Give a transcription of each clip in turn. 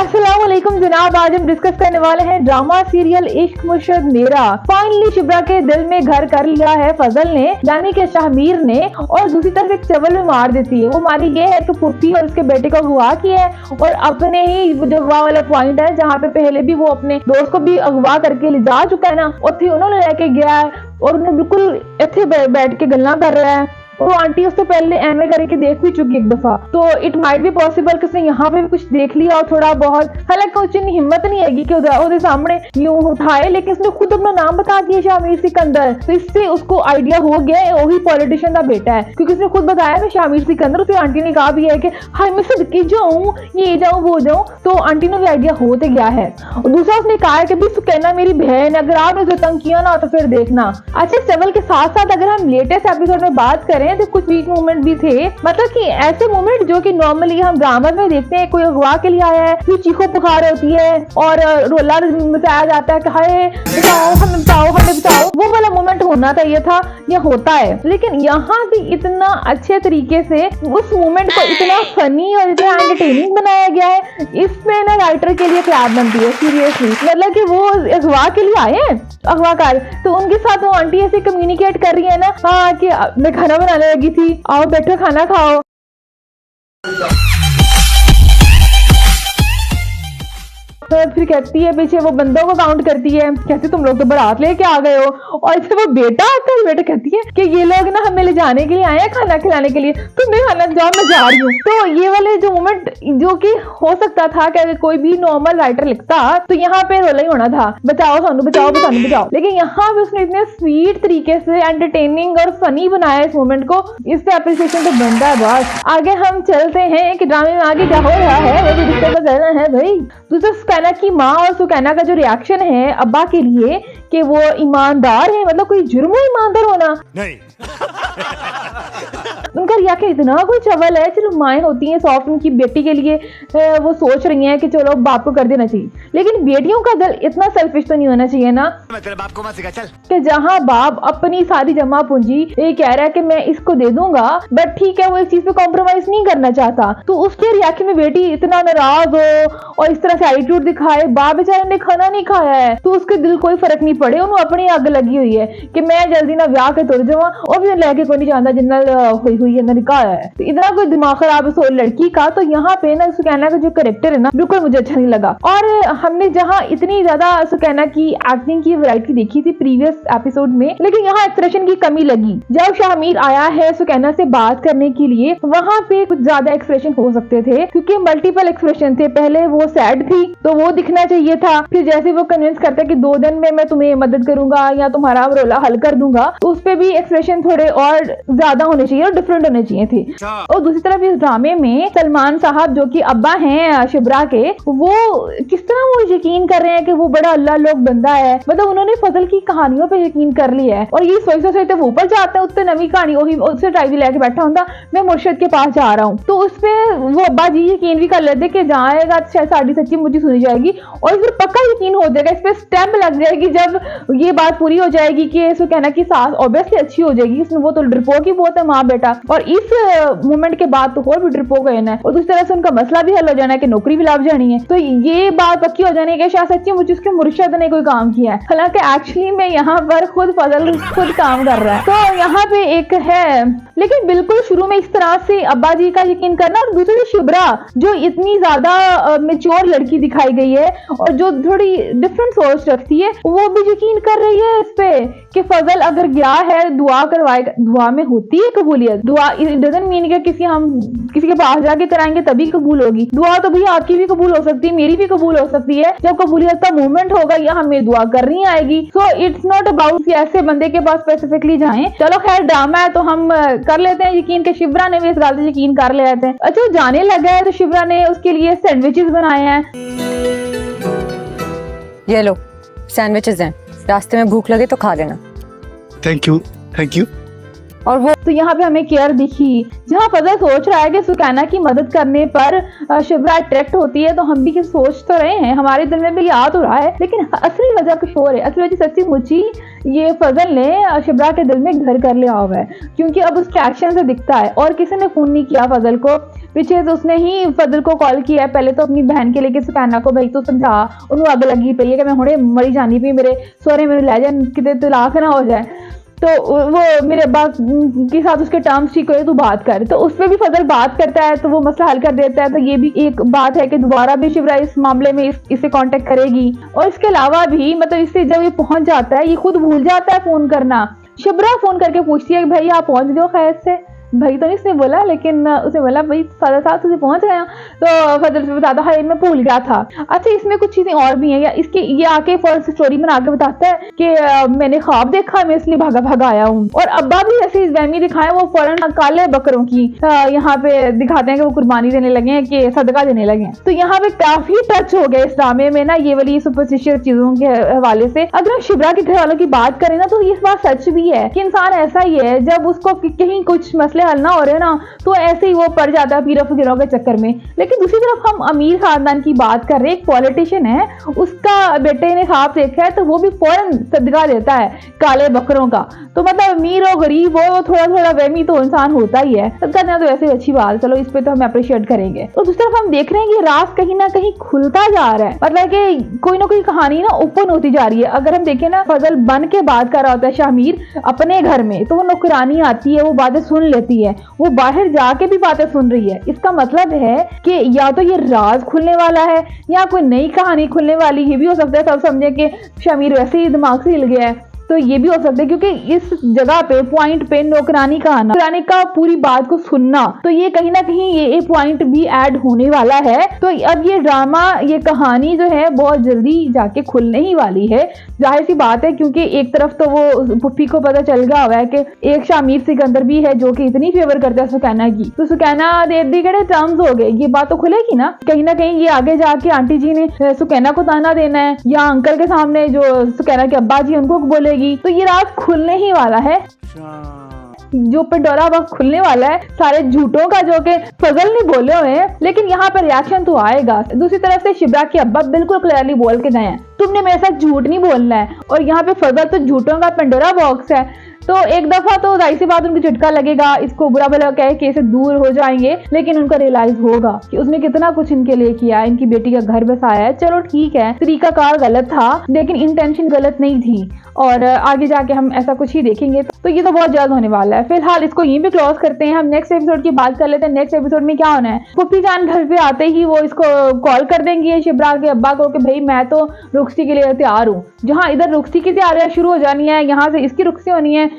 अस्सलामुअलैकुम जनाब, आज हम डिस्कस करने वाले हैं ड्रामा सीरियल इश्क मुर्शिद मेरा। फाइनली शिब्रा के दिल में घर कर लिया है फजल ने, यानी कि शाहमीर ने। और दूसरी तरफ एक चवल में मार देती है। वो मारी ये है कि पुप्पी और उसके बेटे को अगवा किया है और अपने ही जो अगवा वाला पॉइंट है जहाँ पे पहले भी वो अपने दोस्त को भी अगवा करके ले जा चुका है ना, उसे उन्होंने लेके गया है और उन्हें बिल्कुल इतने बैठ के गल्ला कर रहा है। वो आंटी उससे पहले एमए करके देख भी चुकी एक दफा, तो इट माइट बी पॉसिबल कि उसने यहाँ पे भी कुछ देख लिया और थोड़ा बहुत। हालांकि उसकी हिम्मत नहीं आएगी कि उसके सामने यूं उठाए, लेकिन उसने खुद अपना नाम बता दिया शामिर सिकंदर, तो इससे उसको आइडिया हो गया वही पॉलिटिशियन का बेटा है, क्योंकि उसने खुद बताया मैं शामिर सिकंदर। उसकी आंटी ने कहा भी है कि हाँ मैं सदके जाऊँ, ये जाऊँ वो जाऊँ, तो आंटी ने भी आइडिया हो तो गया है। और दूसरा उसने कहा है कि भी कहना मेरी बहन, अगर आपने उसे तंग किया ना तो फिर देखना। अच्छा, सवाल के साथ साथ अगर हम लेटेस्ट एपिसोड में बात करें तो कुछ वीक मोमेंट भी थे, मतलब कि ऐसे मोमेंट जो कि नॉर्मली हम ड्रामा में देखते हैं। कोई अगवा के लिए आया है, फिर चीखो पुकार होती है और रोला मचाया जाता है कि हाय बचाओ हमें, बचाओ हमें, बचाओ। वो वाला मोमेंट होना चाहिए था, ये होता है। लेकिन यहाँ भी इतना अच्छे तरीके से उस मोमेंट को इतना फनी और इतना एंटरटेनिंग बनाया गया है, इसमें ना राइटर के लिए क्लैप बनती है सीरियसली। मतलब कि वो अगवा के लिए आए हैं अगवाकार, तो उनके साथ वो आंटी ऐसे कम्युनिकेट कर रही है ना, हाँ कि मैं खाना बनाने लगी थी, आओ बैठो खाना खाओ। तो फिर कहती है, पीछे वो बंदों को काउंट करती है, कहती तुम लोग तो बारात लेके आ गए हो। और इससे वो बेटा आता है, बेटा कहती है कि ये लोग ना हमें ले जाने के लिए आए हैं, खाना खिलाने के लिए, तुम नहीं खाना जाओ मैं जा रही हूँ। तो ये वाले जो मोमेंट जो कि हो सकता था कि अगर कोई भी नॉर्मल राइटर लिखता तो यहाँ पे रोला ही होना था, बचाओ सानू बचाओ सानू बचाओ। लेकिन यहाँ पे उसने इतने स्वीट तरीके से एंटरटेनिंग और फनी बनाया इस मोमेंट को, इस पे अप्रिसिएशन तो बनता है बस। आगे हम चलते हैं कि ड्रामे में आगे क्या हो रहा है, वो भी डिस्कस करना है भाई। दूसरा सुकैना की माँ और सुकैना का जो रिएक्शन है अब्बा के लिए कि वो ईमानदार है, मतलब कोई जुर्म है ईमानदार होना नहीं। उनका रिएक्शन इतना कोई चवल है। चलो माएँ होती हैं सॉफ्ट, उनकी बेटी के लिए वो सोच रही हैं कि चलो बाप को कर देना चाहिए, लेकिन बेटियों का दिल इतना सेल्फिश तो नहीं होना चाहिए ना, तेरे बाप को मत सिखा चल, कि जहाँ बाप अपनी सारी जमा पूंजी ये कह रहा है कि मैं इसको दे दूंगा, बट ठीक है वो इस चीज पे कॉम्प्रोमाइज नहीं करना चाहता, तो उसके रिएक्शन में बेटी इतना नाराज हो और इस तरह से एटीट्यूड दिखाए। बाप बेचारे ने खाना नहीं खाया है तो उसके दिल कोई फर्क नहीं पड़े, उन्होंने अपनी आग लगी हुई है कि मैं जल्दी ना ब्याह के तुर जाऊँ, और भी लेके कोई नहीं जानता जिन्नल हुई है ना निकाह है। तो इतना कोई दिमाग खराब है लड़की का। तो यहाँ पे ना सुकैना का जो कैरेक्टर है ना बिल्कुल मुझे अच्छा नहीं लगा। और हमने जहाँ इतनी ज्यादा सुकैना की एक्टिंग की वैरायटी देखी थी प्रीवियस एपिसोड में, लेकिन यहाँ एक्सप्रेशन की कमी लगी। जब शाहमीर आया है सुकैना से बात करने के लिए, वहाँ पे कुछ ज्यादा एक्सप्रेशन हो सकते थे, क्योंकि मल्टीपल एक्सप्रेशन थे। पहले वो सैड थी तो वो दिखना चाहिए था, फिर जैसे वो कन्विंस करता है कि 2 दिन में मैं तुम्हें मदद करूंगा या तुम्हारा रोला हल कर दूंगा, तो उस पे भी एक्सप्रेशन थोड़े और ज्यादा होने चाहिए और डिफरेंट होने चाहिए थे। और दूसरी तरफ इस ड्रामे में सलमान साहब जो कि अब्बा हैं शिब्रा के, वो किस तरह वो यकीन कर रहे हैं कि वो बड़ा अल्लाह लोग बंदा है, मतलब उन्होंने फजल की कहानियों पे यकीन कर लिया है। और ये सोचते सोचते वो ऊपर जाते हैं, उससे नवी कहानी वही उससे टाइवी लेके बैठा होता मैं मुर्शिद के पास जा रहा हूँ, तो उसपे वो अब्बा जी यकीन भी कर लेते कि जाएगा तो शायद साड़ी सच्ची मुझे सुनी जाएगी, और फिर पक्का यकीन हो जाएगा, इस पे स्टैम्प लग जाएगी जब ये बात पूरी हो जाएगी कि सुकैना की सास ऑब्वियसली अच्छी हो जाएगी। उसमें वो तो डरपोक ही बहुत है माँ बेटा, और इस मोमेंट के बाद तो और भी डरपोक है ना, और दूसरी तरह से उनका मसला भी हल हो जाना है कि नौकरी भी लाभ जानी है। तो ये बात पक्की हो जानी है कि शायद सच्ची मुझे उसके मुर्शिद ने कोई काम किया है, हालांकि एक्चुअली में यहाँ पर खुद फजल खुद काम कर रहा है। तो यहाँ पे एक है, लेकिन बिल्कुल शुरू में इस तरह से अब्बा जी का यकीन करना, और दूसरी शिब्रा जो इतनी ज्यादा मेच्योर लड़की दिखाई गई है और जो थोड़ी डिफरेंट सोच रखती है, वो भी यकीन कर रही है इस पे कि फजल अगर गया है दुआ करवाएगा। दुआ में होती है कबूलियत, दुआ इट डजंट मीन कि हम किसी के पास जाके कराएंगे तभी कबूल होगी। दुआ तो भैया आपकी भी कबूल हो सकती है, मेरी भी कबूल हो सकती है, जब कबूलियत का मूवमेंट होगा या हमें दुआ करनी आएगी। सो इट्स नॉट अबाउट ऐसे बंदे के पास स्पेसिफिकली जाएं। चलो खैर ड्रामा है तो हम कर लेते हैं यकीन कि शिब्रा ने भी इस बात यकीन कर लिया है। अच्छा जाने लगा है तो शिब्रा ने उसके लिए सैंडविचेस बनाए हैं। ये लो सैंडविचेस हैं, रास्ते में भूख लगे तो खा लेना। Thank you thank you. और वो तो यहाँ पे हमें केयर दिखी। जहाँ फजल सोच रहा है कि सुकैना की मदद करने पर शिब्रा अट्रैक्ट होती है, तो हम भी सोच तो रहे हैं, हमारे दिल में भी याद हो रहा है, लेकिन असली वजह कुछ और है। असली वजह सच्ची मुच्ची ये फजल ने शिब्रा के दिल में घर कर लिया हुआ है, क्योंकि अब उसके एक्शन से दिखता है। और किसी ने फोन नहीं किया फजल को, पीछे से उसने ही फजल को कॉल किया है। पहले तो अपनी बहन के लिए सुकैना को भाई तो समझा, उन्होंने अग लगी पई है कि मैं हुणे मरी जानी पई, मेरे सोहरे मेरे ले जाए, कितने तलाक ना हो जाए, तो वो मेरे अब्बा के साथ उसके टर्म्स ठीक हुए, तू बात कर। तो उस पर भी फजल बात करता है, तो वो मसला हल कर देता है। तो ये भी एक बात है कि दोबारा भी शिब्रा इस मामले में इसे कांटेक्ट करेगी। और इसके अलावा भी मतलब इससे जब ये पहुंच जाता है, ये खुद भूल जाता है फोन करना। शिब्रा फोन करके पूछती है कि भाई आप पहुंच गए खैर से? भाई तो इसने बोला, लेकिन उसने बोला भाई फजल साहब तुझे पहुंच गया। तो फजल से बताता है मैं भूल गया था। अच्छा, इसमें कुछ चीजें और भी हैं, या इसके ये आके फॉल्स स्टोरी बना के बताता है कि मैंने ख्वाब देखा, मैं इसलिए भागा भागा आया हूँ। और अब्बा भी ऐसे वहमी दिखाए, वो फौरन काले बकरों की यहाँ पे दिखाते हैं कि वो कुर्बानी देने लगे हैं, कि सदका देने लगे हैं। तो यहाँ पे काफी टच हो गया इस ड्रामे में ना ये वाली सुपरस्टिशियस चीजों के हवाले से। अगर हम शिब्रा के घर वालों की बात करें ना, तो ये बात सच भी है कि इंसान ऐसा ही है, जब उसको कहीं कुछ मसले हल ना हो रहे ना, तो ऐसे ही वो पड़ जाता है पीरों फकीरों के चक्कर में। लेकिन दूसरी तरफ हम अमीर खानदान की बात कर रहे हैं, एक पॉलिटिशियन है, उसका बेटे ने ख्वाब देखा है, तो वो भी फौरन सदका देता है काले बकरों का। तो मतलब अमीर और गरीब वो थोड़ा थोड़ा वहमी तो इंसान होता ही है, करना तो ऐसे अच्छी बात, चलो इस पे तो हम अप्रिशिएट करेंगे। तो दूसरी तरफ हम देख रहे हैं कि राज कहीं ना कहीं खुलता जा रहा है, मतलब कि कोई ना कोई कहानी ना ओपन होती जा रही है। अगर हम देखें ना, फजल बन के बात कर रहा होता है शामिर अपने घर में, तो वो नौकरानी आती है, वो बातें सुन लेती है, वो बाहर जाके भी बातें सुन रही है। इसका मतलब है कि या तो ये राज खुलने वाला है, या कोई नई कहानी खुलने वाली। ये भी हो सकता है सब समझे कि शामिर वैसे ही दिमाग से हिल गया है, तो ये भी हो सकता है, क्योंकि इस जगह पे पॉइंट पे नौकरानी का आना, नौकरानी का पूरी बात को सुनना, तो ये कहीं ना कहीं ये एक पॉइंट भी ऐड होने वाला है। तो अब ये ड्रामा, ये कहानी जो है बहुत जल्दी जाके खुलने ही वाली है, जाहिर सी बात है, क्योंकि एक तरफ तो वो पुप्पी को पता चल गया हुआ है कि एक शामिर सिकंदर भी है जो कि इतनी फेवर करता है सुकैना की, तो सुकैना दे दी गए टर्म्स हो गए, ये बात तो खुलेगी ना। कहीं ना कहीं ये आगे जाके आंटी जी ने सुकैना को ताना देना है, या अंकल के सामने जो सुकैना के अब्बा जी उनको बोलेगी, तो ये राज खुलने ही वाला है। जो पंडोरा बॉक्स खुलने वाला है सारे झूठों का, जो कि फजल ने बोले हुए हैं, लेकिन यहाँ पर रिएक्शन तो आएगा। दूसरी तरफ से शिब्रा के अब्बा बिल्कुल क्लियरली बोल के गए हैं, तुमने मेरे साथ झूठ नहीं बोलना है। और यहाँ पे फजल तो झूठों का पंडोरा बॉक्स है, तो एक दफा तो जाहिर सी बात उनको झटका लगेगा, इसको बुरा भला कहे कि इसे दूर हो जाएंगे, लेकिन उनको रियलाइज होगा कि उसने कितना कुछ इनके लिए किया, इनकी बेटी का घर बसाया है। चलो ठीक है, तरीकाकार गलत था, लेकिन इंटेंशन गलत नहीं थी, और आगे जाके हम ऐसा कुछ ही देखेंगे। तो ये तो बहुत जल्द होने वाला है। फिलहाल इसको यहीं पे क्लोज करते हैं, हम नेक्स्ट एपिसोड की बात कर लेते हैं। नेक्स्ट एपिसोड में क्या होना है, पुप्पी जान घर पे आते ही वो इसको कॉल कर देंगी शिब्रा के अब्बा को कि भाई मैं तो रुखसी के लिए तैयार हूँ। जहाँ इधर रुखसी की तैयारियां शुरू हो जानी है, यहाँ से इसकी रुखसी होनी है,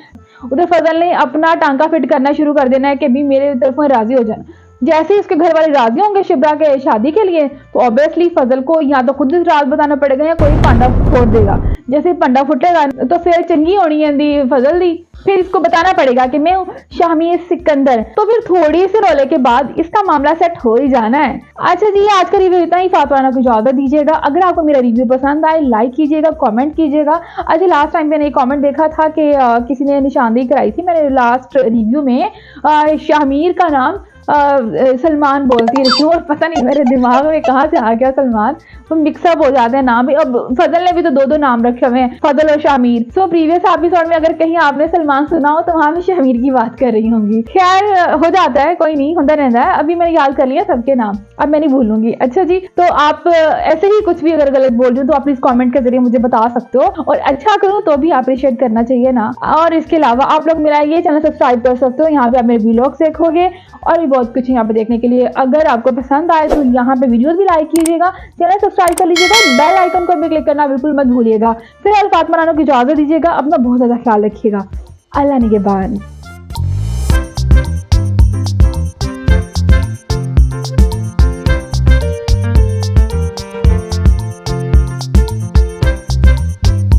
उधर फजल ने अपना टांका फिट करना शुरू कर देना है कि भी मेरे तरफ राजी हो जाना। जैसे ही उसके घर वाले राजी होंगे शिब्रा के शादी के लिए, तो ऑब्वियसली फजल को या तो खुद राज बताना पड़ेगा, या कोई पांडा फोड़ देगा। जैसे पंडा फुटेगा तो फिर चंगी होनी है दी फजल दी, फिर इसको बताना पड़ेगा कि मैं हूँ शामिर सिकंदर। तो फिर थोड़ी सी रोले के बाद इसका मामला सेट हो ही जाना है। अच्छा जी, आज का रिव्यू इतना ही। फातवाना को इजाजत दीजिएगा। अगर आपको मेरा रिव्यू पसंद आए, लाइक कीजिएगा, कमेंट कीजिएगा। अच्छा, लास्ट टाइम मैंने एक कमेंट देखा था कि किसी ने निशानदेही कराई थी मैंने लास्ट रिव्यू में, शामिर का नाम सलमान बोलती रही हूँ, और पता नहीं मेरे दिमाग में कहाँ से आ गया सलमान, तो मिक्सअप हो जाते हैं नाम भी। अब फजल ने भी तो दो नाम रखे हुए हैं, फजल और शामिर। सो प्रीवियस एपिसोड में अगर कहीं आपने सलमान सुना हो तो वहां मैं शामिर की बात कर रही होंगी। खैर हो जाता है, कोई नहीं, होता रहता है। अभी मैंने याद कर लिया सबके नाम, अब मैं नहीं भूलूंगी। अच्छा जी, तो आप ऐसे ही कुछ भी अगर गलत बोल रही हो तो आप प्लीज कॉमेंट के जरिए मुझे बता सकते हो, और अच्छा करूँ तो भी अप्रिशिएट करना चाहिए ना। और इसके अलावा आप लोग मेरा ये चैनल सब्सक्राइब कर सकते हो, यहाँ पे आप मेरे व्लॉग्स देखोगे और भी बहुत कुछ यहाँ पे देखने के लिए। अगर आपको पसंद आए तो यहाँ पे वीडियोस भी लाइक कीजिएगा, चैनल सब्सक्राइब कर लीजिएगा, बेल आइकन को भी क्लिक करना बिल्कुल मत भूलिएगा। फिलहाल फातिमा रानो की इजाजत दीजिएगा, अपना बहुत ज्यादा ख्याल रखिएगा। अल्लाह निगहबान।